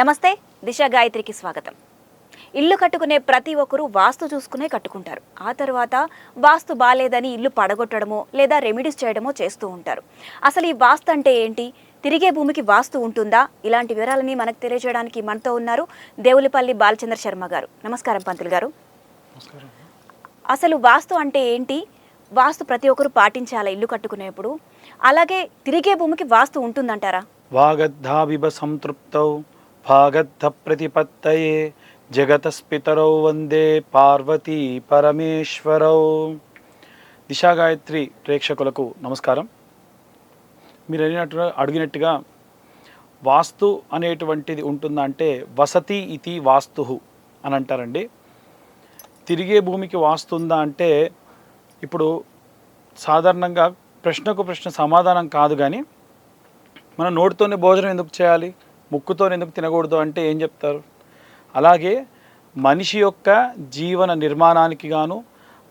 నమస్తే, దిశ గాయత్రికి స్వాగతం. ఇల్లు కట్టుకునే ప్రతి ఒక్కరూ వాస్తు చూసుకునే కట్టుకుంటారు. ఆ తర్వాత వాస్తు బాలేదని ఇల్లు పడగొట్టడమో లేదా రెమెడీస్ చేయడమో చేస్తూ ఉంటారు. అసలు ఈ వాస్తు అంటే ఏంటి? తిరిగే భూమికి వాస్తు ఉంటుందా? ఇలాంటి వివరాలని మనకు తెలియజేయడానికి మనతో ఉన్నారు దేవులపల్లి బాలచంద్ర శర్మ గారు. నమస్కారం పంతులు గారు. అసలు వాస్తు అంటే ఏంటి? వాస్తు ప్రతి ఒక్కరు పాటించాలా ఇల్లు కట్టుకునేప్పుడు? అలాగే తిరిగే భూమికి వాస్తు ఉంటుందంటారా? వాగద్ధావివ సంతృప్తౌ భాగద్ధ ప్రతిపత్తయే జగతస్పితరౌ వందే పార్వతీ పరమేశ్వరౌ. దిశా గాయత్రి ప్రేక్షకులకు నమస్కారం. మీరు అడిగినట్టుగా వాస్తు అనేటువంటిది ఉంటుందా అంటే వసతి ఇతి వాస్తు అని అంటారండి. తిరిగే భూమికి వాస్తు ఉందా అంటే ఇప్పుడు సాధారణంగా ప్రశ్నకు ప్రశ్న సమాధానం కాదు, కానీ మన నోటితోనే భోజనం ఎందుకు చేయాలి, ముక్కుతో ఎందుకు తినకూడదు అంటే ఏం చెప్తారు? అలాగే మనిషి యొక్క జీవన నిర్మాణానికి గాను,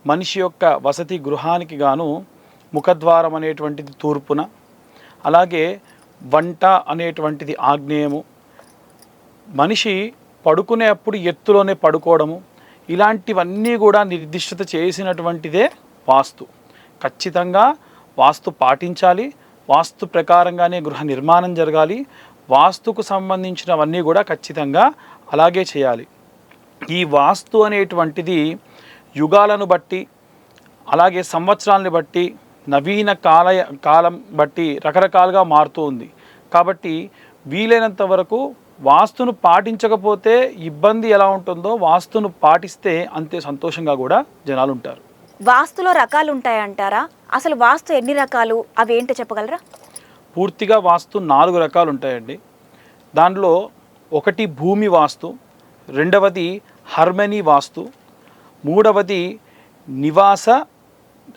మనిషి యొక్క వసతి గృహానికి గాను ముఖద్వారం అనేటువంటిది తూర్పున, అలాగే వంట అనేటువంటిది ఆగ్నేయము, మనిషి పడుకునేప్పుడు ఎత్తులోనే పడుకోవడము, ఇలాంటివన్నీ కూడా నిర్దిష్టత చేసినటువంటిదే వాస్తు. ఖచ్చితంగా వాస్తు పాటించాలి, వాస్తు ప్రకారంగానే గృహ నిర్మాణం జరగాలి, వాస్తుకు సంబంధించినవన్నీ కూడా ఖచ్చితంగా అలాగే చేయాలి. ఈ వాస్తు అనేటువంటిది యుగాలను బట్టి, అలాగే సంవత్సరాలను బట్టి, నవీన కాలం బట్టి రకరకాలుగా మారుతూ ఉంది. కాబట్టి వీలైనంత వరకు వాస్తును పాటించకపోతే ఇబ్బంది ఎలా ఉంటుందో వాస్తును పాటిస్తే అంతే సంతోషంగా కూడా జనాలు ఉంటారు. వాస్తులో రకాలు ఉంటాయంటారా? అసలు వాస్తు ఎన్ని రకాలు, అవి ఏంటో చెప్పగలరా? పూర్తిగా వాస్తు 4 రకాలు ఉంటాయండి. దానిలో ఒకటి భూమి వాస్తు, రెండవది హార్మనీ వాస్తు, మూడవది నివాస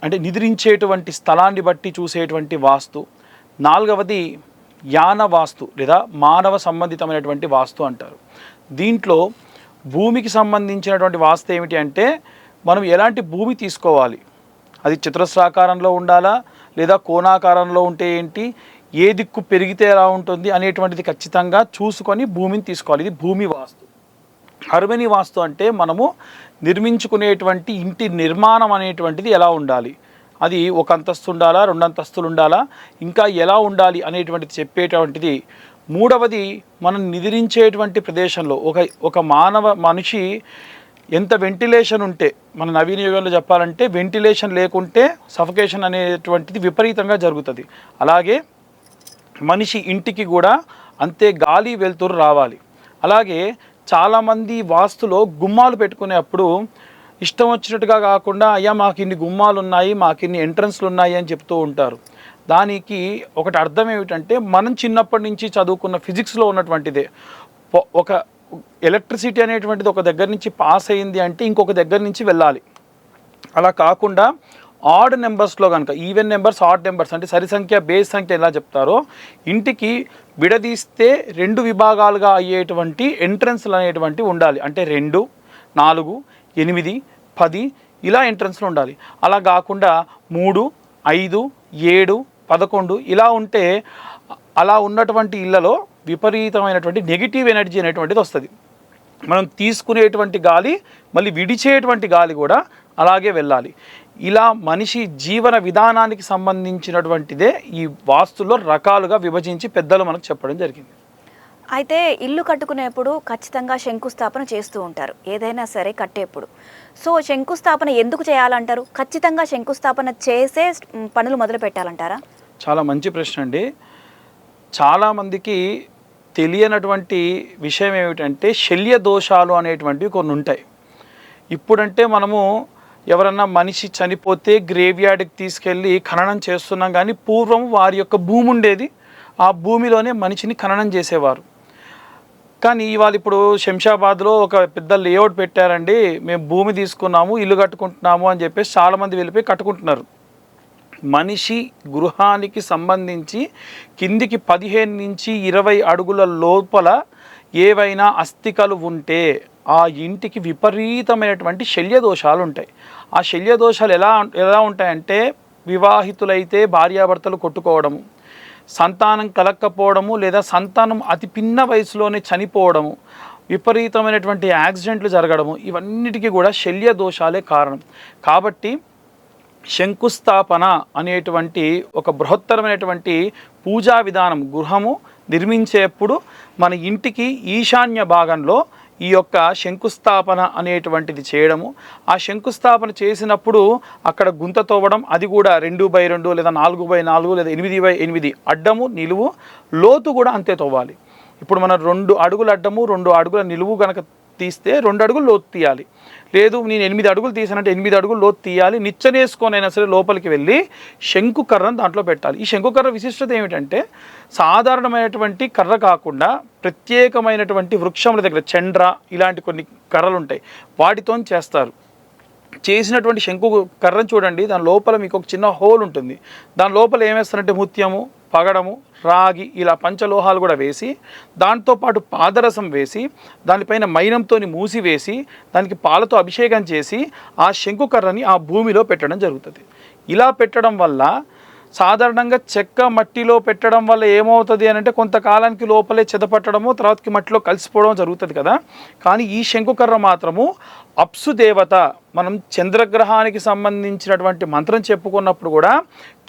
అంటే నిద్రించేటువంటి స్థలాన్ని బట్టి చూసేటువంటి వాస్తు, నాలుగవది యాన వాస్తు లేదా మానవ సంబంధితమైనటువంటి వాస్తు అంటారు. దీంట్లో భూమికి సంబంధించినటువంటి వాస్తు ఏమిటి అంటే మనం ఎలాంటి భూమి తీసుకోవాలి, అది చతురస్రాకారంలో ఉండాలా లేదా కోణాకారంలో ఉంటే ఏంటి, ఏ దిక్కు పెరిగితే ఎలా ఉంటుంది అనేటువంటిది ఖచ్చితంగా చూసుకొని భూమిని తీసుకోవాలి. ఇది భూమి వాస్తు. హార్మనీ వాస్తు అంటే మనము నిర్మించుకునేటువంటి ఇంటి నిర్మాణం అనేటువంటిది ఎలా ఉండాలి, అది 1 అంతస్తు ఉండాలా, 2 అంతస్తులు ఉండాలా, ఇంకా ఎలా ఉండాలి అనేటువంటిది చెప్పేటువంటిది. మూడవది మనం నిద్రించేటువంటి ప్రదేశంలో ఒక మనిషి ఎంత వెంటిలేషన్ ఉంటే, మన నవీన యుగంలో చెప్పాలంటే వెంటిలేషన్ లేకుంటే సఫకేషన్ అనేటువంటిది విపరీతంగా జరుగుతుంది. అలాగే మనిషి ఇంటికి కూడా అంతే గాలి వెలుతురు రావాలి. అలాగే చాలామంది వాస్తులో గుమ్మాలు పెట్టుకునేప్పుడు ఇష్టం వచ్చినట్టుగా కాకుండా అయ్యా మాకు ఇన్ని గుమ్మాలు ఉన్నాయి, మాకు ఇన్ని ఎంట్రన్స్లు ఉన్నాయి అని చెప్తూ ఉంటారు. దానికి ఒకటి అర్థం ఏమిటంటే మనం చిన్నప్పటి నుంచి చదువుకున్న ఫిజిక్స్లో ఉన్నటువంటిదే. ఒక ఎలక్ట్రిసిటీ అనేటువంటిది ఒక దగ్గర నుంచి పాస్ అయింది అంటే ఇంకొక దగ్గర నుంచి వెళ్ళాలి. అలా కాకుండా ఆడ్ నెంబర్స్లో కనుక, ఈవెన్ నెంబర్స్ ఆడ్ నెంబర్స్ అంటే సరి సంఖ్య బేస్ సంఖ్య ఎలా చెప్తారో, ఇంటికి విడదీస్తే 2 విభాగాలుగా అయ్యేటువంటి ఎంట్రన్స్లు అనేటువంటివి ఉండాలి. అంటే 2, 4, 8, 10 ఇలా ఎంట్రన్స్లు ఉండాలి. అలా కాకుండా 3, 5, 7, 11 ఇలా ఉంటే అలా ఉన్నటువంటి ఇళ్లలో విపరీతమైనటువంటి నెగిటివ్ ఎనర్జీ అనేటువంటిది వస్తుంది. మనం తీసుకునేటువంటి గాలి మళ్ళీ విడిచేటువంటి గాలి కూడా అలాగే వెళ్ళాలి. ఇలా మనిషి జీవన విధానానికి సంబంధించినటువంటిదే ఈ వాస్తులో రకాలుగా విభజించి పెద్దలు మనకు చెప్పడం జరిగింది. అయితే ఇల్లు కట్టుకునేప్పుడు ఖచ్చితంగా శంకుస్థాపన చేస్తూ ఉంటారు, ఏదైనా సరే కట్టేప్పుడు. సో శంకుస్థాపన ఎందుకు చేయాలంటారు? ఖచ్చితంగా శంకుస్థాపన చేసే పనులు మొదలు పెట్టాలంటారా? చాలా మంచి ప్రశ్న అండి. చాలామందికి తెలియనటువంటి విషయం ఏమిటంటే శల్య దోషాలు అనేటువంటివి కొన్ని ఉంటాయి. ఇప్పుడంటే మనము ఎవరన్నా మనిషి చనిపోతే గ్రేవ్యార్డ్కి తీసుకెళ్ళి ఖననం చేస్తున్నాం, కానీ పూర్వం వారి యొక్క భూమి ఉండేది, ఆ భూమిలోనే మనిషిని ఖననం చేసేవారు. కానీ ఇవాళ ఇప్పుడు శంషాబాద్లో ఒక పెద్ద లేఅవుట్ పెట్టారండి, మేము భూమి తీసుకున్నాము ఇల్లు కట్టుకుంటున్నాము అని చెప్పేసి చాలామంది వెళ్ళిపోయి కట్టుకుంటున్నారు. మనిషి గృహానికి సంబంధించి కిందికి 15 నుంచి 20 అడుగుల లోపల ఏవైనా అస్థికలు ఉంటే ఆ ఇంటికి విపరీతమైనటువంటి శల్య దోషాలు ఉంటాయి. ఆ శల్య దోషాలు ఎలా ఉంటాయంటే వివాహితులైతే భార్యాభర్తలు కొట్టుకోవడము, సంతానం కలగకపోవడము లేదా సంతానం అతి పిన్న వయసులోనే చనిపోవడము, విపరీతమైనటువంటి యాక్సిడెంట్లు జరగడము, ఇవన్నిటికీ కూడా శల్య దోషాలే కారణం. కాబట్టి శంకుస్థాపన అనేటువంటి ఒక బృహత్తరమైనటువంటి పూజా విధానం గృహము నిర్మించేప్పుడు మన ఇంటికి ఈశాన్య భాగంలో ఈ యొక్క శంకుస్థాపన అనేటువంటిది చేయడము, ఆ శంకుస్థాపన చేసినప్పుడు అక్కడ గుంత తవ్వడం, అది కూడా 2x2 లేదా 4x4 లేదా 8x8 అడ్డము నిలువు, లోతు కూడా అంతే తవ్వాలి. ఇప్పుడు మనం 2 అడుగుల అడ్డము 2 అడుగుల నిలువు కనుక తీస్తే 2 అడుగులు లోతు తీయాలి. లేదు నేను 8 అడుగులు తీసానంటే 8 అడుగులు లోతు తీయాలి. నిచ్చెనేసుకొనైనా సరే లోపలికి వెళ్ళి శంకుకర్రను దాంట్లో పెట్టాలి. ఈ శంకుకర్ర విశిష్టత ఏమిటంటే సాధారణమైనటువంటి కర్ర కాకుండా ప్రత్యేకమైనటువంటి వృక్షముల దగ్గర చండ్ర ఇలాంటి కొన్ని కర్రలు ఉంటాయి, వాటితో చేస్తారు. చేసినటువంటి శంకు కర్రను చూడండి, దాని లోపల మీకు ఒక చిన్న హోల్ ఉంటుంది. దాని లోపల ఏమేస్తారంటే ముత్యము, పగడము, రాగి ఇలా పంచలోహాలు కూడా వేసి, దాంతోపాటు పాదరసం వేసి, దానిపైన మైనంతో మూసివేసి, దానికి పాలతో అభిషేకం చేసి ఆ శంకుకర్రని ఆ భూమిలో పెట్టడం జరుగుతుంది. ఇలా పెట్టడం వల్ల సాధారణంగా చెక్క మట్టిలో పెట్టడం వల్ల ఏమవుతుంది అని అంటే కొంతకాలానికి లోపలే చెదపట్టడము, తర్వాతకి మట్టిలో కలిసిపోవడం జరుగుతుంది కదా. కానీ ఈ శంకుకర్ర మాత్రము అప్సు దేవత, మనం చంద్రగ్రహానికి సంబంధించినటువంటి మంత్రం చెప్పుకున్నప్పుడు కూడా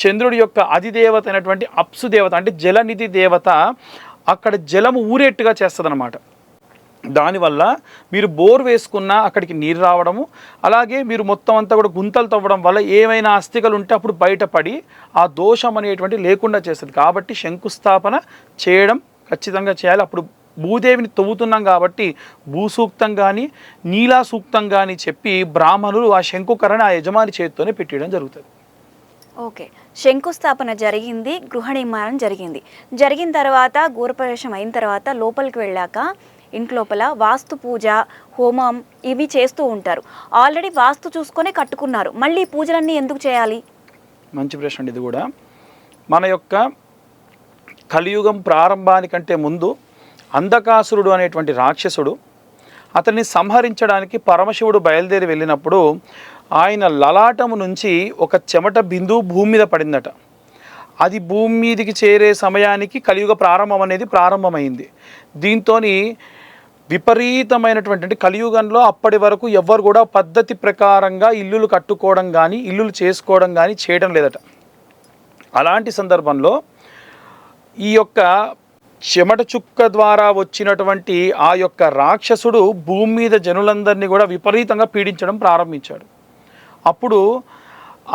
చంద్రుడి యొక్క అధిదేవత అయినటువంటి అప్సు దేవత అంటే జలనిధి దేవత అక్కడ జలము ఊరేట్టుగా చేస్తుంది అన్నమాట. దానివల్ల మీరు బోర్ వేసుకున్నా అక్కడికి నీరు రావడము, అలాగే మీరు మొత్తం అంతా కూడా గుంతలు తవ్వడం వల్ల ఏమైనా అస్థికలు ఉంటే అప్పుడు బయటపడి ఆ దోషం అనేటువంటి లేకుండా చేస్తుంది. కాబట్టి శంకుస్థాపన చేయడం ఖచ్చితంగా చేయాలి. అప్పుడు భూదేవిని తవ్వుతున్నాం కాబట్టి భూసూక్తం కానీ నీలా సూక్తం కానీ చెప్పి బ్రాహ్మణులు ఆ శంకుకర్రని ఆ యజమాని చేతితోనే పెట్టడం జరుగుతుంది. ఓకే, శంకుస్థాపన జరిగింది, గృహ నిర్మాణం జరిగిన తర్వాత గృహప్రవేశం అయిన తర్వాత లోపలికి వెళ్ళాక ఇంట్లోపల వాస్తు పూజ, హోమం ఇవి చేస్తూ ఉంటారు. ఆల్రెడీ వాస్తు చూసుకొని కట్టుకున్నారు, మళ్ళీ పూజలన్నీ ఎందుకు చేయాలి? మంచి ప్రశ్న అండి. ఇది కూడా మన యొక్క కలియుగం ప్రారంభానికంటే ముందు అంధకాసురుడు అనేటువంటి రాక్షసుడు, అతన్ని సంహరించడానికి పరమశివుడు బయలుదేరి వెళ్ళినప్పుడు ఆయన లలాటము నుంచి ఒక చెమట బిందువు భూమి మీద పడిందట. అది భూమి మీదకి చేరే సమయానికి కలియుగ ప్రారంభం అనేది ప్రారంభమైంది. దీంతో విపరీతమైనటువంటి కలియుగంలో అప్పటి వరకు ఎవ్వరు కూడా పద్ధతి ప్రకారంగా ఇల్లులు కట్టుకోవడం కానీ ఇల్లులు చేసుకోవడం కానీ చేయడం లేదట. అలాంటి సందర్భంలో ఈ యొక్క చెమట చుక్క ద్వారా వచ్చినటువంటి ఆ యొక్క రాక్షసుడు భూమి మీద జనులందరినీ కూడా విపరీతంగా పీడించడం ప్రారంభించాడు. అప్పుడు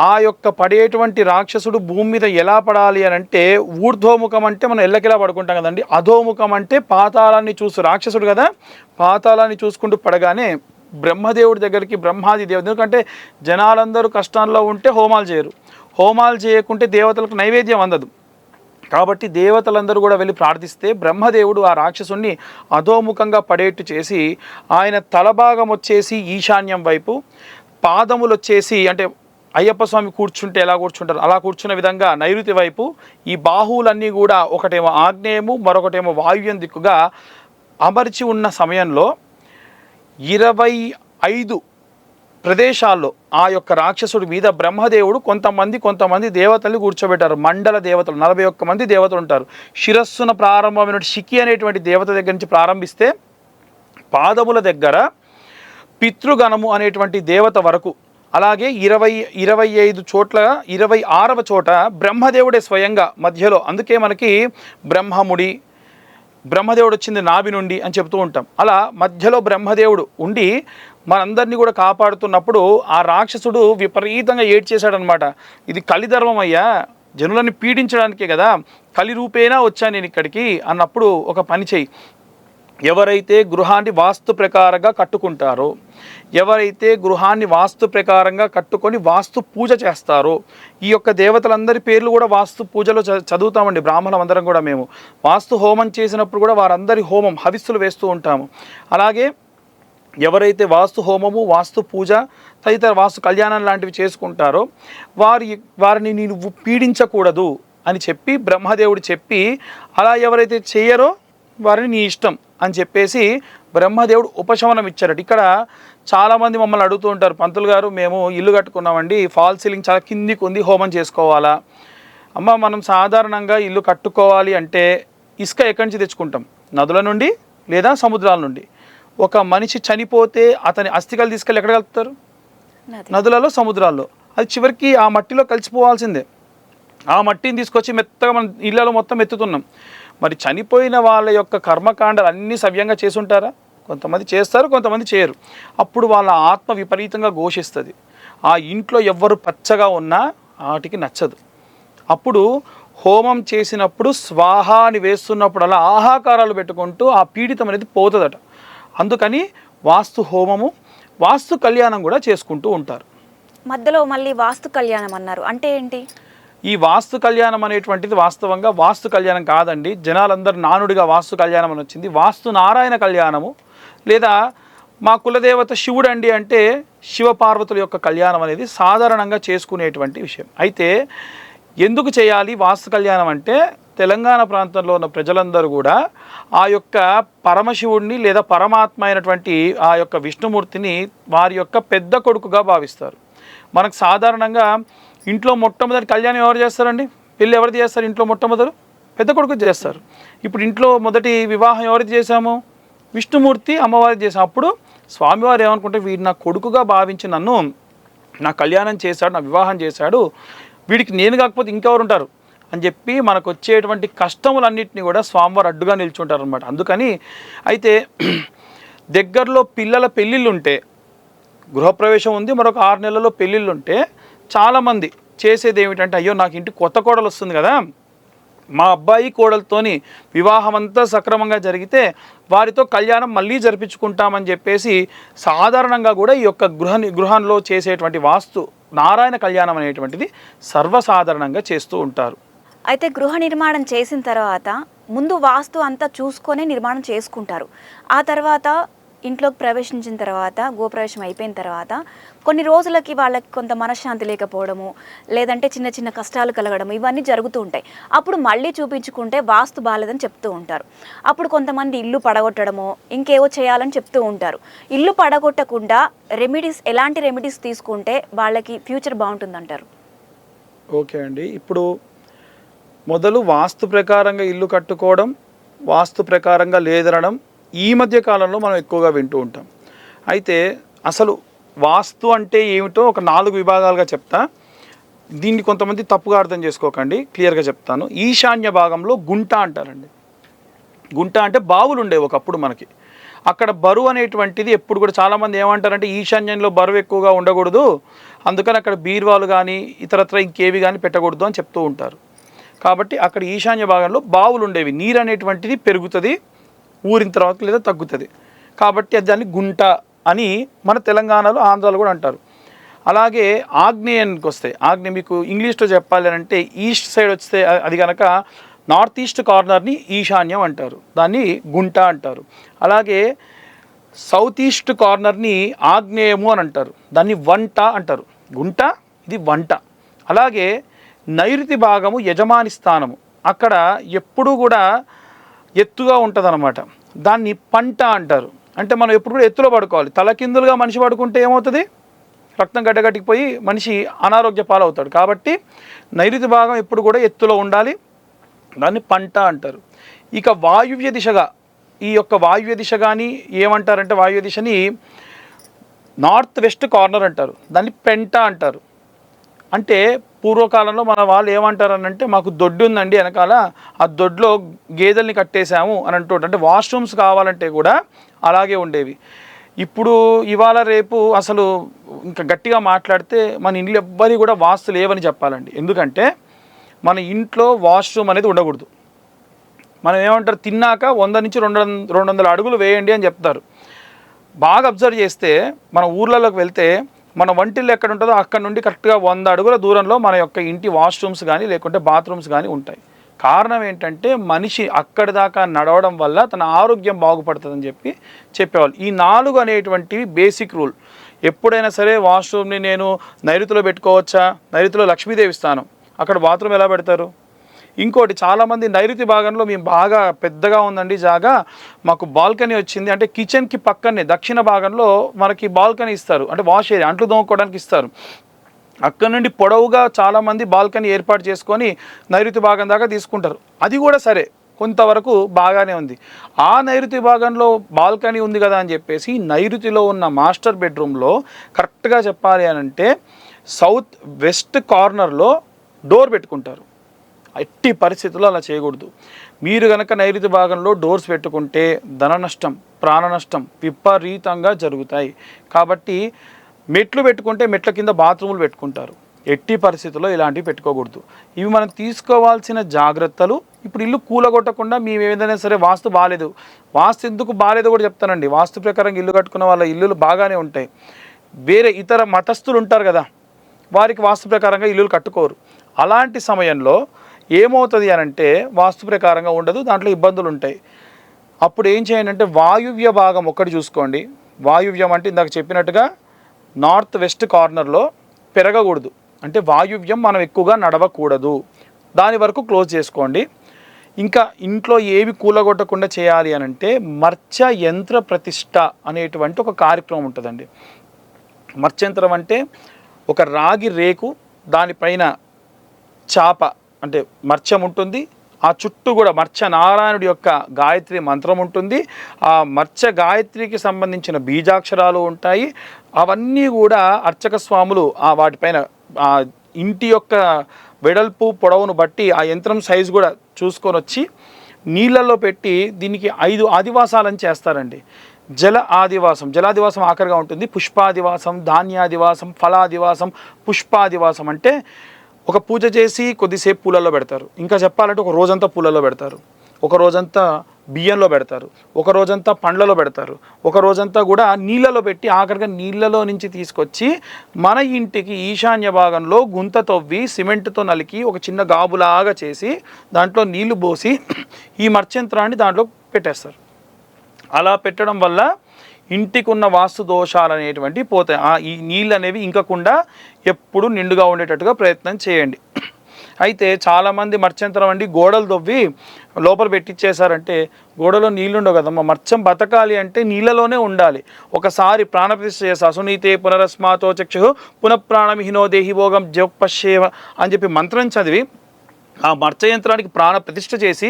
ఆ యొక్క పడేటువంటి రాక్షసుడు భూమి మీద ఎలా పడాలి అని అంటే, ఊర్ధ్వముఖం అంటే మనం ఎల్లకిలా పడుకుంటాం కదండి, అధోముఖం అంటే పాతాళాన్ని చూసి రాక్షసుడు కదా, పాతాళాన్ని చూసుకుంటూ పడగానే బ్రహ్మదేవుడి దగ్గరికి బ్రహ్మాది దేవుడు, ఎందుకంటే జనాలందరూ కష్టాల్లో ఉంటే హోమాలు చేయరు, హోమాలు చేయకుంటే దేవతలకు నైవేద్యం అందదు. కాబట్టి దేవతలందరూ కూడా వెళ్ళి ప్రార్థిస్తే బ్రహ్మదేవుడు ఆ రాక్షసుని అధోముఖంగా పడేట్టు చేసి ఆయన తలభాగం వచ్చేసి ఈశాన్యం వైపు, పాదములు వచ్చేసి అంటే అయ్యప్ప స్వామి కూర్చుంటే ఎలా కూర్చుంటారు అలా కూర్చున్న విధంగా నైరుతి వైపు, ఈ బాహువులన్నీ కూడా ఒకటేమో ఆగ్నేయము మరొకటేమో వాయువ్యం దిక్కుగా అమర్చి ఉన్న సమయంలో 25 ప్రదేశాల్లో ఆ యొక్క రాక్షసుడి మీద బ్రహ్మదేవుడు కొంతమంది దేవతల్ని కూర్చోబెట్టారు. మండల దేవతలు 41 మంది దేవతలు ఉంటారు. శిరస్సున ప్రారంభమైన శిఖి అనేటువంటి దేవత దగ్గర నుంచి ప్రారంభిస్తే పాదముల దగ్గర పితృగణము అనేటువంటి దేవత వరకు, అలాగే 25 చోట్ల 26వ చోట బ్రహ్మదేవుడే స్వయంగా మధ్యలో. అందుకే మనకి బ్రహ్మదేవుడు వచ్చింది నాభి నుండి అని చెప్తూ ఉంటాం. అలా మధ్యలో బ్రహ్మదేవుడు ఉండి మనందరినీ కూడా కాపాడుతున్నప్పుడు ఆ రాక్షసుడు విపరీతంగా ఏడ్చేశాడనమాట. ఇది కలిధర్మం అయ్యా, జనులని పీడించడానికే కదా, కలి రూపేనా వచ్చా నేను ఇక్కడికి అన్నప్పుడు ఒక పని చెయ్యి, ఎవరైతే గృహాన్ని వాస్తు ప్రకారంగా కట్టుకుంటారో, ఎవరైతే గృహాన్ని వాస్తు ప్రకారంగా కట్టుకొని వాస్తు పూజ చేస్తారో, ఈ యొక్క దేవతలందరి పేర్లు కూడా వాస్తు పూజలో చదువుతామండి బ్రాహ్మణులం అందరం కూడా. మేము వాస్తు హోమం చేసినప్పుడు కూడా వారందరి హోమం హవిస్సులు వేస్తూ ఉంటాము. అలాగే ఎవరైతే వాస్తు హోమము, వాస్తు పూజ తదితర వాస్తు కళ్యాణం లాంటివి చేసుకుంటారో వారిని నువ్వు పీడించకూడదు అని చెప్పి బ్రహ్మదేవుడు చెప్పి, అలా ఎవరైతే చేయరో వారిని నీ ఇష్టం అని చెప్పేసి బ్రహ్మదేవుడు ఉపశమనం ఇచ్చారట. ఇక్కడ చాలామంది మమ్మల్ని అడుగుతూ ఉంటారు, పంతులు గారు మేము ఇల్లు కట్టుకున్నామండి, ఫాల్ సీలింగ్ చాలా కిందికి ఉంది, హోమం చేసుకోవాలా, అమ్మ మనం సాధారణంగా ఇల్లు కట్టుకోవాలి అంటే ఇసుక ఎక్కడి నుంచి తెచ్చుకుంటాం? నదుల నుండి లేదా సముద్రాల నుండి. ఒక మనిషి చనిపోతే అతని అస్థికలు తీసుకెళ్ళి ఎక్కడ కలుపుతారు? నదులలో, సముద్రాల్లో. అది చివరికి ఆ మట్టిలో కలిసిపోవాల్సిందే. ఆ మట్టిని తీసుకొచ్చి మెత్తగా మన ఇళ్లలో మొత్తం ఎత్తుతున్నాం. మరి చనిపోయిన వాళ్ళ యొక్క కర్మకాండాలు అన్నీ సవ్యంగా చేసుంటారా? కొంతమంది చేస్తారు, కొంతమంది చేయరు. అప్పుడు వాళ్ళ ఆత్మ విపరీతంగా ఘోషిస్తుంది. ఆ ఇంట్లో ఎవ్వరు పచ్చగా ఉన్నా వాటికి నచ్చదు. అప్పుడు హోమం చేసినప్పుడు స్వాహ అని వేస్తున్నప్పుడు అలా ఆహాకారాలు పెట్టుకుంటూ ఆ పీడితం అనేది పోతుందట. అందుకని వాస్తు హోమము, వాస్తు కళ్యాణం కూడా చేసుకుంటూ ఉంటారు. మధ్యలో మళ్ళీ వాస్తు కళ్యాణం అన్నారు, అంటే ఏంటి? ఈ వాస్తు కళ్యాణం అనేటువంటిది వాస్తవంగా వాస్తు కళ్యాణం కాదండి. జనాలందరూ నానుడిగా వాస్తు కళ్యాణం అని వచ్చింది. వాస్తు నారాయణ కళ్యాణము, లేదా మా కులదేవత శివుడు అండి అంటే శివపార్వతుల యొక్క కళ్యాణం అనేది సాధారణంగా చేసుకునేటువంటి విషయం. అయితే ఎందుకు చేయాలి వాస్తు కళ్యాణం అంటే, తెలంగాణ ప్రాంతంలో ఉన్న ప్రజలందరూ కూడా ఆ యొక్క పరమశివుడిని లేదా పరమాత్మ అయినటువంటి ఆ యొక్క విష్ణుమూర్తిని వారి యొక్క పెద్ద కొడుకుగా భావిస్తారు. మనకు సాధారణంగా ఇంట్లో మొట్టమొదటి కళ్యాణం ఎవరు చేస్తారండి? పెళ్ళి ఎవరిది చేస్తారు? ఇంట్లో మొట్టమొదటి పెద్ద కొడుకు చేస్తారు. ఇప్పుడు ఇంట్లో మొదటి వివాహం ఎవరిది చేశాము? విష్ణుమూర్తి అమ్మవారికి చేసాం. అప్పుడు స్వామివారు ఏమనుకుంటే, వీడు నా కొడుకుగా భావించి నన్ను నా కళ్యాణం చేశాడు, నా వివాహం చేశాడు, వీడికి నేను కాకపోతే ఇంకెవరు ఉంటారు అని చెప్పి మనకు వచ్చేటువంటి కష్టములన్నింటినీ కూడా స్వామివారు అడ్డుగా నిల్చుంటారు అనమాట. అందుకని అయితే దగ్గరలో పిల్లల పెళ్ళిళ్ళు ఉంటే, గృహప్రవేశం ఉంది, మరొక 6 నెలల్లో పెళ్ళిళ్ళు ఉంటే చాలామంది చేసేది ఏమిటంటే, అయ్యో నాకు ఇంటికి కొత్త కోడలు వస్తుంది కదా, మా అబ్బాయి కోడలతోని వివాహం అంతా సక్రమంగా జరిగితే వారితో కళ్యాణం మళ్ళీ జరిపించుకుంటామని చెప్పేసి సాధారణంగా కూడా ఈ యొక్క గృహంలో చేసేటువంటి వాస్తు నారాయణ కళ్యాణం అనేటువంటిది సర్వసాధారణంగా చేస్తూ ఉంటారు. అయితే గృహ నిర్మాణం చేసిన తర్వాత ముందు వాస్తు అంతా చూసుకొని నిర్మాణం చేసుకుంటారు. ఆ తర్వాత ఇంట్లోకి ప్రవేశించిన తర్వాత, గృహప్రవేశం అయిపోయిన తర్వాత కొన్ని రోజులకి వాళ్ళకి కొంత మనశ్శాంతి లేకపోవడము, లేదంటే చిన్న చిన్న కష్టాలు కలగడము, ఇవన్నీ జరుగుతూ ఉంటాయి. అప్పుడు మళ్ళీ చూపించుకుంటే వాస్తు బాలేదని చెప్తూ ఉంటారు. అప్పుడు కొంతమంది ఇల్లు పడగొట్టడము, ఇంకేవో చేయాలని చెప్తూ ఉంటారు. ఇల్లు పడగొట్టకుండా ఎలాంటి రెమెడీస్ తీసుకుంటే వాళ్ళకి ఫ్యూచర్ బాగుంటుందంటారు? ఓకే అండి, ఇప్పుడు మొదలు వాస్తు ప్రకారంగా ఇల్లు కట్టుకోవడం, వాస్తు ప్రకారంగా లేదనడం ఈ మధ్య కాలంలో మనం ఎక్కువగా వింటూ ఉంటాం. అయితే అసలు వాస్తు అంటే ఏమిటో ఒక 4 విభాగాలుగా చెప్తా. దీన్ని కొంతమంది తప్పుగా అర్థం చేసుకోకండి, క్లియర్గా చెప్తాను. ఈశాన్య భాగంలో గుంట అంటారండి. గుంట అంటే బావులు ఉండేవి ఒకప్పుడు మనకి. అక్కడ బరువు అనేటువంటిది ఎప్పుడు కూడా చాలామంది ఏమంటారంటే, ఈశాన్యంలో బరువు ఎక్కువగా ఉండకూడదు, అందుకని అక్కడ బీరువాలు కానీ ఇతరత్ర ఇంకేవి కానీ పెట్టకూడదు అని చెప్తూ ఉంటారు. కాబట్టి అక్కడ ఈశాన్య భాగంలో బావులు ఉండేవి. నీరు అనేటువంటిది పెరుగుతుంది ఊరిన తర్వాత, లేదా తగ్గుతుంది. కాబట్టి దాన్ని గుంట అని మన తెలంగాణలో, ఆంధ్రాలో కూడా అంటారు. అలాగే ఆగ్నేయానికి వస్తే, ఆగ్నేయ మీకు ఇంగ్లీష్లో చెప్పాలి అంటే ఈస్ట్ సైడ్ వస్తే అది కనుక నార్త్ ఈస్ట్ కార్నర్ని ఈశాన్యం అంటారు, దాన్ని గుంట అంటారు. అలాగే సౌత్ ఈస్ట్ కార్నర్ని ఆగ్నేయము అని అంటారు, దాన్ని వంట అంటారు. గుంట, ఇది వంట. అలాగే నైరుతి భాగము యజమాని స్థానము, అక్కడ ఎప్పుడూ కూడా ఎత్తుగా ఉంటుంది అన్నమాట, దాన్ని పంట అంటారు. అంటే మనం ఎప్పుడు కూడా ఎత్తులో పడుకోవాలి. తలకిందులుగా మనిషి పడుకుంటే ఏమవుతుంది? రక్తం గడ్డగట్టిపోయి మనిషి అనారోగ్య పాలవుతాడు. కాబట్టి నైరుతి భాగం ఎప్పుడు కూడా ఎత్తులో ఉండాలి, దాన్ని పంట అంటారు. ఇక వాయువ్య దిశగా, ఈ యొక్క వాయువ్య దిశ కానీ ఏమంటారంటే, వాయువ్య దిశని నార్త్ వెస్ట్ కార్నర్ అంటారు, దాన్ని పెంట అంటారు. అంటే పూర్వకాలంలో మన వాళ్ళు ఏమంటారనంటే, మాకు దొడ్డు ఉందండి వెనకాల, ఆ దొడ్లో గేదెల్ని కట్టేశాము అని అంటుంటారు. అంటే వాష్రూమ్స్ కావాలంటే కూడా అలాగే ఉండేవి. ఇప్పుడు ఇవాళ రేపు అసలు ఇంకా గట్టిగా మాట్లాడితే మన ఇంట్లో ఎవ్వరి కూడా వాస్తు లేవని చెప్పాలండి. ఎందుకంటే మన ఇంట్లో వాష్రూమ్ అనేది ఉండకూడదు. మనం ఏమంటారు, తిన్నాక 100 నుంచి 200 అడుగులు వేయండి అని చెప్తారు. బాగా అబ్జర్వ్ చేస్తే మన ఊర్లలోకి వెళ్తే మన వంటిల్లు ఎక్కడ ఉంటుందో అక్కడ నుండి కరెక్ట్గా 100 అడుగుల దూరంలో మన యొక్క ఇంటి వాష్రూమ్స్ కానీ లేకుంటే బాత్రూమ్స్ కానీ ఉంటాయి. కారణం ఏంటంటే మనిషి అక్కడి దాకా నడవడం వల్ల తన ఆరోగ్యం బాగుపడుతుందని చెప్పేవాళ్ళు. ఈ 4 అనేటువంటివి బేసిక్ రూల్. ఎప్పుడైనా సరే వాష్రూమ్ని నేను నైరుతిలో పెట్టుకోవచ్చా? నైరుతిలో లక్ష్మీదేవి స్థానం, అక్కడ బాత్రూమ్ ఎలా పెడతారు? ఇంకోటి, చాలామంది నైరుతి భాగంలో మేము బాగా పెద్దగా ఉందండి జాగా, మాకు బాల్కనీ వచ్చింది అంటే కిచెన్కి పక్కనే దక్షిణ భాగంలో మనకి బాల్కనీ ఇస్తారు, అంటే వాష్ ఏరియా, అంట్లు తోముకోవడానికి ఇస్తారు. అక్కడ నుండి పొడవుగా చాలామంది బాల్కనీ ఏర్పాటు చేసుకొని నైరుతి భాగం దాకా తీసుకుంటారు. అది కూడా సరే, కొంతవరకు బాగానే ఉంది. ఆ నైరుతి భాగంలో బాల్కనీ ఉంది కదా అని చెప్పేసి నైరుతిలో ఉన్న మాస్టర్ బెడ్రూమ్లో కరెక్ట్గా చెప్పాలి అని అంటే సౌత్ వెస్ట్ కార్నర్లో డోర్ పెట్టుకుంటారు. ఎట్టి పరిస్థితుల్లో అలా చేయకూడదు. మీరు కనుక నైరుతి భాగంలో డోర్స్ పెట్టుకుంటే ధన నష్టం, ప్రాణ నష్టం విపరీతంగా జరుగుతాయి. కాబట్టి మెట్లు పెట్టుకుంటే మెట్ల కింద బాత్రూములు పెట్టుకుంటారు. ఎట్టి పరిస్థితుల్లో ఇలాంటివి పెట్టుకోకూడదు. ఇవి మనం తీసుకోవాల్సిన జాగ్రత్తలు. ఇప్పుడు ఇల్లు కూలగొట్టకుండా మేము ఏదైనా సరే వాస్తు బాగాలేదు, వాస్తు ఎందుకు బాగాలేదో కూడా చెప్తానండి. వాస్తు ప్రకారం ఇల్లు కట్టుకున్న వాళ్ళ ఇల్లులు బాగానే ఉంటాయి. వేరే ఇతర మతస్థులు ఉంటారు కదా, వారికి వాస్తు ప్రకారంగా ఇల్లులు కట్టుకోరు. అలాంటి సమయంలో ఏమవుతుంది అని అంటే వాస్తు ప్రకారంగా ఉండదు, దాంట్లో ఇబ్బందులు ఉంటాయి. అప్పుడు ఏం చేయండి అంటే వాయువ్య భాగం ఒక్కటి చూసుకోండి. వాయువ్యం అంటే ఇందాక చెప్పినట్టుగా నార్త్ వెస్ట్ కార్నర్లో పెరగకూడదు, అంటే వాయువ్యం మనం ఎక్కువగా నడవకూడదు. దాని వరకు క్లోజ్ చేసుకోండి. ఇంకా ఇంట్లో ఏవి కూలగొట్టకుండా చేయాలి అని అంటే మర్చ యంత్ర ప్రతిష్ట అనేటువంటి ఒక కార్యక్రమం ఉంటుందండి. మర్చయంత్రం అంటే ఒక రాగి రేకు, దానిపైన చాప అంటే మర్చం ఉంటుంది. ఆ చుట్టూ కూడా మర్చ నారాయణుడి యొక్క గాయత్రి మంత్రం ఉంటుంది. ఆ మర్చ గాయత్రికి సంబంధించిన బీజాక్షరాలు ఉంటాయి. అవన్నీ కూడా అర్చక స్వాములు వాటిపైన ఇంటి యొక్క వెడల్పు పొడవును బట్టి ఆ యంత్రం సైజు కూడా చూసుకొని వచ్చి నీళ్ళల్లో పెట్టి దీనికి 5 ఆదివాసాలని చేస్తారండి. జలాదివాసం ఆఖరిగా ఉంటుంది. పుష్పాదివాసం, ధాన్యాదివాసం, ఫలాదివాసం, పుష్పాదివాసం అంటే ఒక పూజ చేసి కొద్దిసేపు పూలలో పెడతారు. ఇంకా చెప్పాలంటే ఒక రోజంతా పూలలో పెడతారు, ఒక రోజంతా బియ్యంలో పెడతారు, ఒక రోజంతా పండ్లలో పెడతారు, ఒక రోజంతా కూడా నీళ్ళలో పెట్టి ఆఖరిగా నీళ్ళలో నుంచి తీసుకొచ్చి మన ఇంటికి ఈశాన్య భాగంలో గుంత తవ్వి సిమెంట్తో నలికి ఒక చిన్న గాబులాగా చేసి దాంట్లో నీళ్లు పోసి ఈ మర్చయంత్రాన్ని దాంట్లో పెట్టేస్తారు. అలా పెట్టడం వల్ల ఇంటికి ఉన్న వాస్తు దోషాలు అనేటువంటివి పోతాయి. ఈ నీళ్ళు అనేవి ఇంకకుండా ఎప్పుడు నిండుగా ఉండేటట్టుగా ప్రయత్నం చేయండి. అయితే చాలామంది మర్చయంత్రం అండి గోడలు తవ్వి లోపల పెట్టించేశారంటే గోడలో నీళ్ళుండవు కదమ్మా. మర్చం బతకాలి అంటే నీళ్ళలోనే ఉండాలి. ఒకసారి ప్రాణప్రతిష్ఠ చేసి అసునీతే పునరస్మాతో చక్షు పునఃప్రాణమిహినో దేహి భోగం జోపశ్యేవ అని చెప్పి మంత్రం చదివి ఆ మర్చయంత్రానికి ప్రాణ ప్రతిష్ఠ చేసి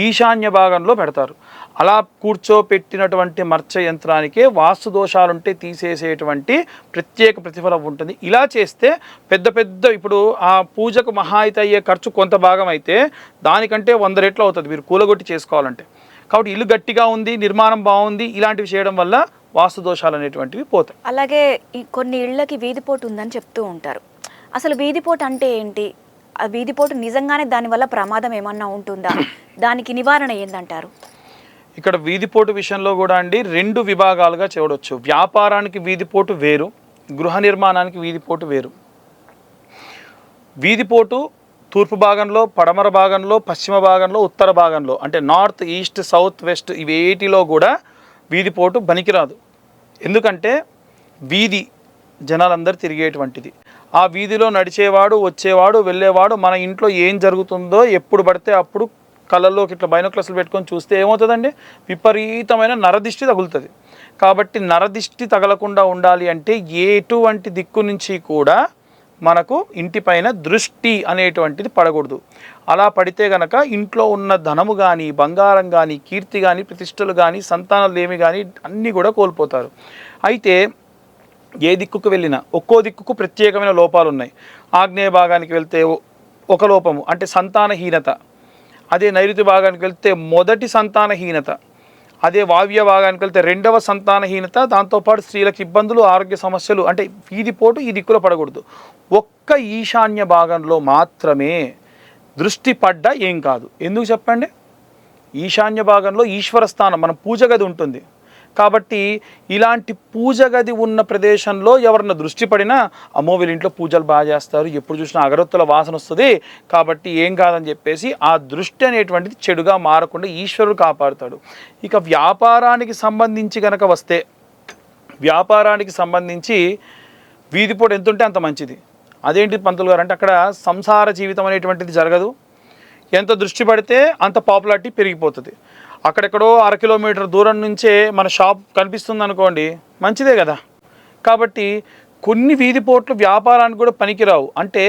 ఈశాన్య భాగంలో పెడతారు. అలా కూర్చోపెట్టినటువంటి మర్చయంత్రానికే వాస్తు దోషాలుంటే తీసేసేటువంటి ప్రత్యేక ప్రతిఫలం ఉంటుంది. ఇలా చేస్తే పెద్ద ఇప్పుడు ఆ పూజకు మహా అయితే అయ్యే ఖర్చు కొంత భాగం అయితే దానికంటే 100 రెట్లు అవుతుంది మీరు కూలగొట్టి చేసుకోవాలంటే. కాబట్టి ఇల్లు గట్టిగా ఉంది, నిర్మాణం బాగుంది, ఇలాంటివి చేయడం వల్ల వాస్తు దోషాలు అనేటువంటివి పోతాయి. అలాగే ఈ కొన్ని ఇళ్ళకి వీధిపోటు ఉందని చెప్తూ ఉంటారు. అసలు వీధిపోటు అంటే ఏంటి? ఆ వీధిపోటు నిజంగానే దానివల్ల ప్రమాదం ఏమన్నా ఉంటుందా? దానికి నివారణ ఏందంటారు? ఇక్కడ వీధిపోటు విషయంలో కూడా అండి 2 విభాగాలుగా చూడవచ్చు. వ్యాపారానికి వీధిపోటు వేరు, గృహ నిర్మాణానికి వీధిపోటు వేరు. వీధిపోటు తూర్పు భాగంలో, పడమర భాగంలో, పశ్చిమ భాగంలో, ఉత్తర భాగంలో అంటే నార్త్, ఈస్ట్, సౌత్, వెస్ట్ ఇవేటిలో కూడా వీధిపోటు పనికిరాదు. ఎందుకంటే వీధి జనాలందరూ తిరిగేటువంటిది. ఆ వీధిలో నడిచేవాడు, వచ్చేవాడు, వెళ్ళేవాడు మన ఇంట్లో ఏం జరుగుతుందో ఎప్పుడు పడితే అప్పుడు కళ్ళల్లోకి ఇట్లా బైనోక్లస్లు పెట్టుకొని చూస్తే ఏమవుతుందండి? విపరీతమైన నరదిష్టి తగులుతుంది. కాబట్టి నరదిష్టి తగలకుండా ఉండాలి అంటే ఎటువంటి దిక్కు నుంచి కూడా మనకు ఇంటిపైన దృష్టి అనేటువంటిది పడకూడదు. అలా పడితే గనక ఇంట్లో ఉన్న ధనము కానీ, బంగారం కానీ, కీర్తి కానీ, ప్రతిష్టలు కానీ, సంతానాలు ఏమి కానీ అన్నీ కూడా కోల్పోతారు. అయితే ఏ దిక్కుకు వెళ్ళినా ఒక్కో దిక్కుకు ప్రత్యేకమైన లోపాలు ఉన్నాయి. ఆగ్నేయ భాగానికి వెళ్తే ఒక లోపము అంటే సంతానహీనత, అదే నైరుతి భాగానికి వెళ్తే మొదటి సంతానహీనత, అదే వావ్య భాగానికి వెళ్తే 2వ సంతానహీనత, దాంతోపాటు స్త్రీలకు ఇబ్బందులు, ఆరోగ్య సమస్యలు. అంటే వీధిపోటు ఈ దిక్కులో పడకూడదు. ఒక్క ఈశాన్య భాగంలో మాత్రమే దృష్టి పడ్డా ఏం కాదు. ఎందుకు చెప్పండి? ఈశాన్య భాగంలో ఈశ్వర స్థానం, మన పూజ గది ఉంటుంది. కాబట్టి ఇలాంటి పూజ గది ఉన్న ప్రదేశంలో ఎవరన్నా దృష్టి పడినా అమ్మో వీళ్ళ ఇంట్లో పూజలు బాగా చేస్తారు, ఎప్పుడు చూసినా అగరొత్తుల వాసన వస్తుంది, కాబట్టి ఏం కాదని చెప్పేసి ఆ దృష్టి అనేటువంటిది చెడుగా మారకుండా ఈశ్వరుడు కాపాడుతాడు. ఇక వ్యాపారానికి సంబంధించి కనుక వస్తే, వ్యాపారానికి సంబంధించి వీధిపోటు ఎంత ఉంటే అంత మంచిది. అదేంటి పంతులు గారు అంటే అక్కడ సంసార జీవితం అనేటువంటిది జరగదు. ఎంత దృష్టి పడితే అంత పాపులారిటీ పెరిగిపోతుంది. అక్కడెక్కడో 1/2 కిలోమీటర్ దూరం నుంచే మన షాప్ కనిపిస్తుంది అనుకోండి, మంచిదే కదా. కాబట్టి కొన్ని వీధి పోట్లు వ్యాపారానికి కూడా పనికిరావు. అంటే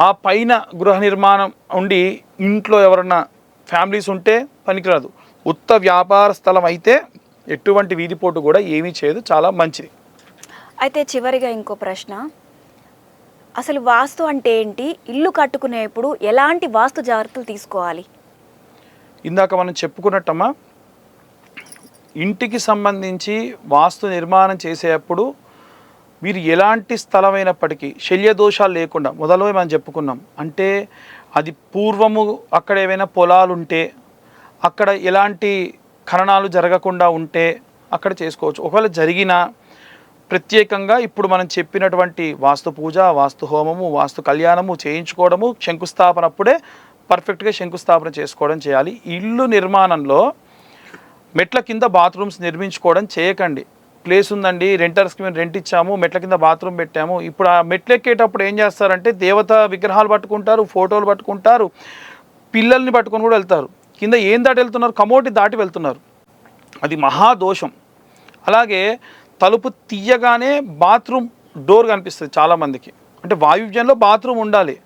ఆ పైన గృహ నిర్మాణం ఉండి ఇంట్లో ఎవరన్నా ఫ్యామిలీస్ ఉంటే పనికిరాదు. ఉత్త వ్యాపార స్థలం అయితే ఎటువంటి వీధి పోటు కూడా ఏమీ చేయదు, చాలా మంచిది. అయితే చివరిగా ఇంకో ప్రశ్న, అసలు వాస్తు అంటే ఏంటి? ఇల్లు కట్టుకునేప్పుడు ఎలాంటి వాస్తు జాగ్రత్తలు తీసుకోవాలి? ఇందాక మనం చెప్పుకున్నట్టమ్మా, ఇంటికి సంబంధించి వాస్తు నిర్మాణం చేసేటప్పుడు మీరు ఎలాంటి స్థలమైనప్పటికీ శల్య దోషాలు లేకుండా, మొదలు మనం చెప్పుకున్నాం అంటే అది పూర్వము అక్కడ ఏవైనా పొలాలు ఉంటే అక్కడ ఎలాంటి ఖననాలు జరగకుండా ఉంటే అక్కడ చేసుకోవచ్చు. ఒకవేళ జరిగినా ప్రత్యేకంగా ఇప్పుడు మనం చెప్పినటువంటి వాస్తు పూజ, వాస్తు హోమము, వాస్తు కళ్యాణము చేయించుకోవడము, శంకుస్థాపన అప్పుడే పర్ఫెక్ట్గా శంకుస్థాపన చేసుకోవడం చేయాలి. ఇల్లు నిర్మాణంలో మెట్ల కింద బాత్రూమ్స్ నిర్మించుకోవడం చేయకండి. ప్లేస్ ఉందండి, రెంటర్స్కి మేము రెంట్ ఇచ్చాము, మెట్ల కింద బాత్రూమ్ పెట్టాము. ఇప్పుడు ఆ మెట్లు ఎక్కేటప్పుడు ఏం చేస్తారంటే దేవత విగ్రహాలు పట్టుకుంటారు, ఫోటోలు పట్టుకుంటారు, పిల్లల్ని పట్టుకొని కూడా వెళ్తారు. కింద ఏం దాటి వెళ్తున్నారు? కమోటి దాటి వెళ్తున్నారు. అది మహాదోషం. అలాగే తలుపు తీయగానే బాత్రూమ్ డోర్ కనిపిస్తుంది చాలామందికి. అంటే వాయువ్యంలో బాత్రూమ్ ఉండాలి,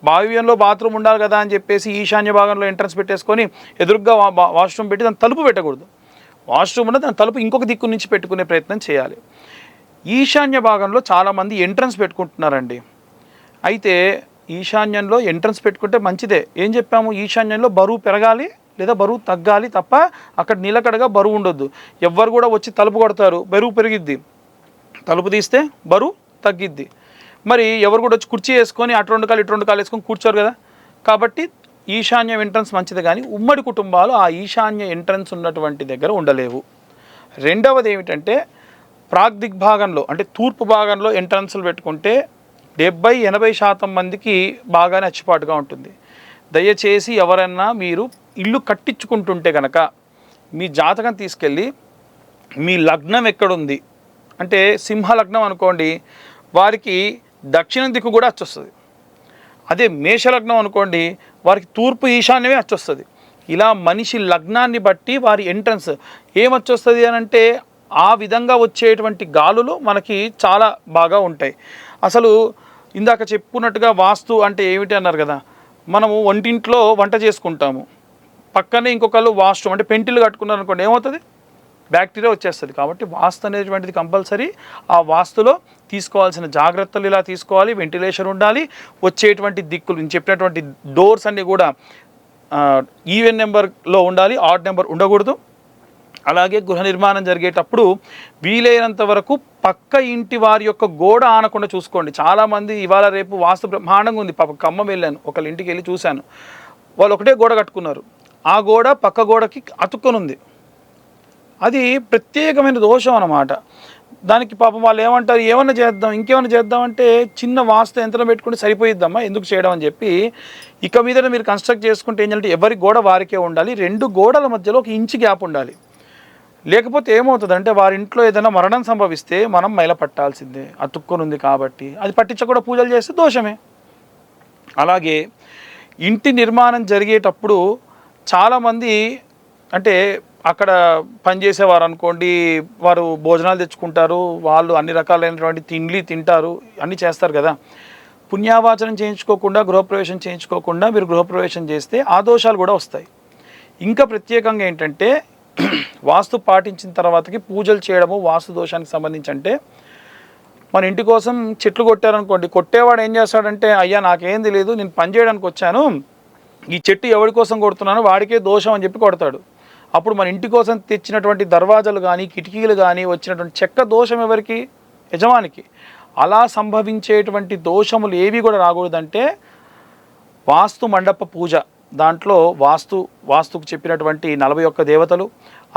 వాయువ్యంలో బాత్రూమ్ ఉండాలి కదా అని చెప్పేసి ఈశాన్య భాగంలో ఎంట్రన్స్ పెట్టేసుకొని ఎదురుగ్గా వాష్రూమ్ పెట్టి దాని తలుపు పెట్టకూడదు. వాష్రూమ్ ఉన్న దాని తలుపు ఇంకొక దిక్కు నుంచి పెట్టుకునే ప్రయత్నం చేయాలి. ఈశాన్య భాగంలో చాలామంది ఎంట్రన్స్ పెట్టుకుంటున్నారండి. అయితే ఈశాన్యంలో ఎంట్రన్స్ పెట్టుకుంటే మంచిదే. ఏం చెప్పాము? ఈశాన్యంలో బరువు పెరగాలి లేదా బరువు తగ్గాలి తప్ప అక్కడ నిలకడగా బరువు ఉండొద్దు. ఎవ్వరు కూడా వచ్చి తలుపు కొడతారు, బరువు పెరిగిద్ది, తలుపు తీస్తే బరువు తగ్గిద్ది. మరి ఎవరు కూడా వచ్చి కుర్చీ వేసుకొని అటు 2 కాలు ఇటు 2 కాలు వేసుకొని కూర్చోరు కదా. కాబట్టి ఈశాన్య ఎంట్రన్స్ మంచిది, కానీ ఉమ్మడి కుటుంబాలు ఆ ఈశాన్య ఎంట్రన్స్ ఉన్నటువంటి దగ్గర ఉండలేవు. రెండవది ఏమిటంటే ప్రాగ్దిగ్భాగంలో అంటే తూర్పు భాగంలో ఎంట్రన్స్లు పెట్టుకుంటే 70-80% మందికి బాగానే అచ్చిపాటుగా ఉంటుంది. దయచేసి ఎవరన్నా మీరు ఇల్లు కట్టించుకుంటుంటే కనుక మీ జాతకం తీసుకెళ్ళి మీ లగ్నం ఎక్కడుంది అంటే సింహ లగ్నం అనుకోండి, వారికి దక్షిణ దిక్కు కూడా వచ్చొస్తుంది. అదే మేషలగ్నం అనుకోండి, వారికి తూర్పు ఈశాన్యమే వచ్చొస్తుంది. ఇలా మనిషి లగ్నాన్ని బట్టి వారి ఎంట్రన్స్ ఏమొచ్చొస్తుంది అని అంటే ఆ విధంగా వచ్చేటువంటి గాలులు మనకి చాలా బాగా ఉంటాయి. అసలు ఇందాక చెప్పుకున్నట్టుగా వాస్తు అంటే ఏమిటి అన్నారు కదా, మనము వంటింట్లో వంట చేసుకుంటాము, పక్కనే ఇంకొకళ్ళు వాష్రూమ్ అంటే పెంటిలు కట్టుకున్నారు అనుకోండి, ఏమవుతుంది? బ్యాక్టీరియా వచ్చేస్తుంది. కాబట్టి వాస్తు అనేటువంటిది కంపల్సరీ. ఆ వాస్తులో తీసుకోవాల్సిన జాగ్రత్తలు ఇలా తీసుకోవాలి. వెంటిలేషన్ ఉండాలి, వచ్చేటువంటి దిక్కులు నేను చెప్పినటువంటి డోర్స్ అన్నీ కూడా ఈవెన్ నెంబర్లో ఉండాలి, ఆడ్ నెంబర్ ఉండకూడదు. అలాగే గృహ నిర్మాణం జరిగేటప్పుడు వీలైనంత వరకు పక్క ఇంటి వారి యొక్క గోడ ఆనకుండా చూసుకోండి. చాలామంది ఇవాళ రేపు వాస్తు బ్రహ్మాండంగా ఉంది. పాప ఖమ్మం వెళ్ళాను, ఒకళ్ళ ఇంటికి వెళ్ళి చూశాను, వాళ్ళు ఒకటే గోడ కట్టుకున్నారు, ఆ గోడ పక్క గోడకి అతుక్కొని ఉంది. అది ప్రత్యేకమైన దోషం అన్నమాట. దానికి పాపం వాళ్ళు ఏమంటారు, ఏమన్నా చేద్దాం ఇంకేమన్నా చేద్దాం అంటే చిన్న వాస్తు యంత్రం పెట్టుకుంటే సరిపోయిద్దమ్మా, ఎందుకు చేయడం అని చెప్పి ఇక మీద మీరు కన్స్ట్రక్ట్ చేసుకుంటే ఏం చేయాలంటే ఎవరి గోడ వారికే ఉండాలి. 2 గోడల మధ్యలో 1 ఇంచు గ్యాప్ ఉండాలి. లేకపోతే ఏమవుతుందంటే వారి ఇంట్లో ఏదైనా మరణం సంభవిస్తే మనం మైల పట్టాల్సిందే, అతుక్కొని ఉంది కాబట్టి. అది పట్టించకుండా పూజలు చేస్తే దోషమే. అలాగే ఇంటి నిర్మాణం జరిగేటప్పుడు చాలామంది అంటే అక్కడ పనిచేసేవారు అనుకోండి, వారు భోజనాలు తెచ్చుకుంటారు, వాళ్ళు అన్ని రకాలైనటువంటి తిండ్లు తింటారు, అన్నీ చేస్తారు కదా. పుణ్యావాచనం చేయించుకోకుండా గృహప్రవేశం చేయించుకోకుండా మీరు గృహప్రవేశం చేస్తే ఆ దోషాలు కూడా వస్తాయి. ఇంకా ప్రత్యేకంగా ఏంటంటే వాస్తు పాటించిన తర్వాతకి పూజలు చేయడము వాస్తు దోషానికి సంబంధించి. అంటే మన ఇంటి కోసం చెట్లు కొట్టారనుకోండి, కొట్టేవాడు ఏం చేస్తాడంటే అయ్యా నాకేం తెలియదు, నేను పని చేయడానికి వచ్చాను, ఈ చెట్టు ఎవరి కోసం కొడుతున్నాను, వాడికే దోషం అని చెప్పి కొడతాడు. అప్పుడు మన ఇంటి కోసం తెచ్చినటువంటి దర్వాజాలు కానీ కిటికీలు కానీ వచ్చినటువంటి చెక్క దోషం ఎవరికి? యజమానికి. అలా సంభవించేటువంటి దోషములు ఏవి కూడా రాకూడదంటే వాస్తు మండప పూజ, దాంట్లో వాస్తుకు చెప్పినటువంటి 41 దేవతలు,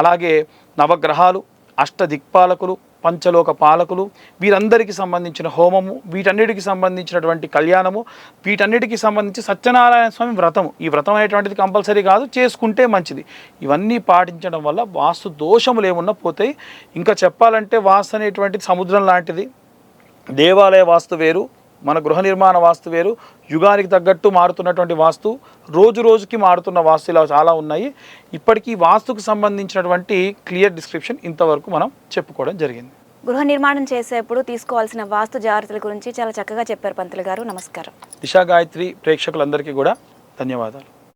అలాగే నవగ్రహాలు, అష్టదిక్పాలకులు, పంచలోక పాలకులు, వీరందరికీ సంబంధించిన హోమము, వీటన్నిటికి సంబంధించినటువంటి కళ్యాణము, వీటన్నిటికీ సంబంధించి సత్యనారాయణ స్వామి వ్రతము. ఈ వ్రతం అనేటువంటిది కంపల్సరీ కాదు, చేసుకుంటే మంచిది. ఇవన్నీ పాటించడం వల్ల వాస్తు దోషములు ఏమున్నా పోతాయి. ఇంకా చెప్పాలంటే వాస్తు అనేటువంటిది సముద్రం లాంటిది. దేవాలయ వాస్తు వేరు, మన గృహ నిర్మాణ వాస్తు వేరు. యుగానికి తగ్గట్టు మారుతున్నటువంటి వాస్తు, రోజు రోజుకి మారుతున్న వాస్తు, ఇలా చాలా ఉన్నాయి. ఇప్పటికీ వాస్తుకు సంబంధించినటువంటి క్లియర్ డిస్క్రిప్షన్ ఇంతవరకు మనం చెప్పుకోవడం జరిగింది. గృహ నిర్మాణం చేసేప్పుడు తీసుకోవాల్సిన వాస్తు జాగ్రత్తల గురించి చాలా చక్కగా చెప్పారు పంతులు గారు. నమస్కారం. దిశా గాయత్రి ప్రేక్షకులందరికీ కూడా ధన్యవాదాలు.